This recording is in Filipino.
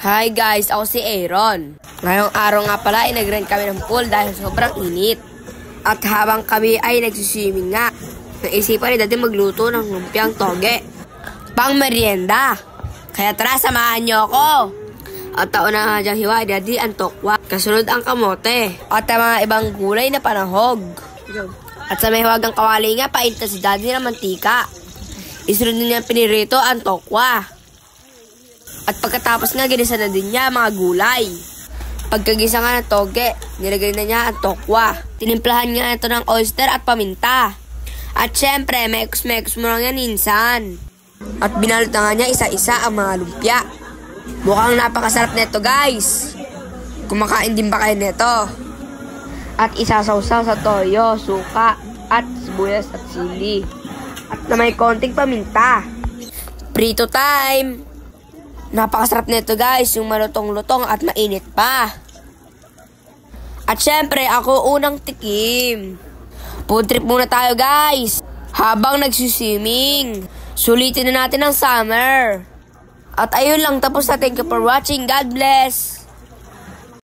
Hi guys, ako si Aaron. Ngayong araw nga pala ay nag-rent kami ng pool dahil sobrang init. At habang kami ay nagsiswimming nga, naisipan ni Daddy magluto ng lumpiang toge pang merienda. Kaya tara, samahan niyo ako. At taon na nga diyang hiwa, Daddy, ang tokwa. Kasunod ang kamote. At ang mga ibang gulay na panahog. At sa may hiwagang kawali nga, painta si Daddy ng mantika. Isunod niya pinirito ang tokwa. At pagkatapos nga, ginisa na din niya mga gulay. Pagkagisa nga ng toge, nilagay na niya ang tokwa. Tinimplahan nga ito ng oyster at paminta. At syempre, mekus-mekus mo lang yan minsan. At binalot na nga niya isa-isa ang mga lumpia. Mukhang napakasarap nito guys. Kumakain din ba kayo nito? At isasawsaw sa toyo, suka, at sibuyas at sili. At na may konting paminta. Prito time! Napakasarap nito guys, yung malutong-lutong at mainit pa. At syempre, ako unang tikim. Food trip muna tayo guys. Habang nagsiswimming, sulitin na natin ang summer. At ayun lang, tapos na. Thank you for watching. God bless!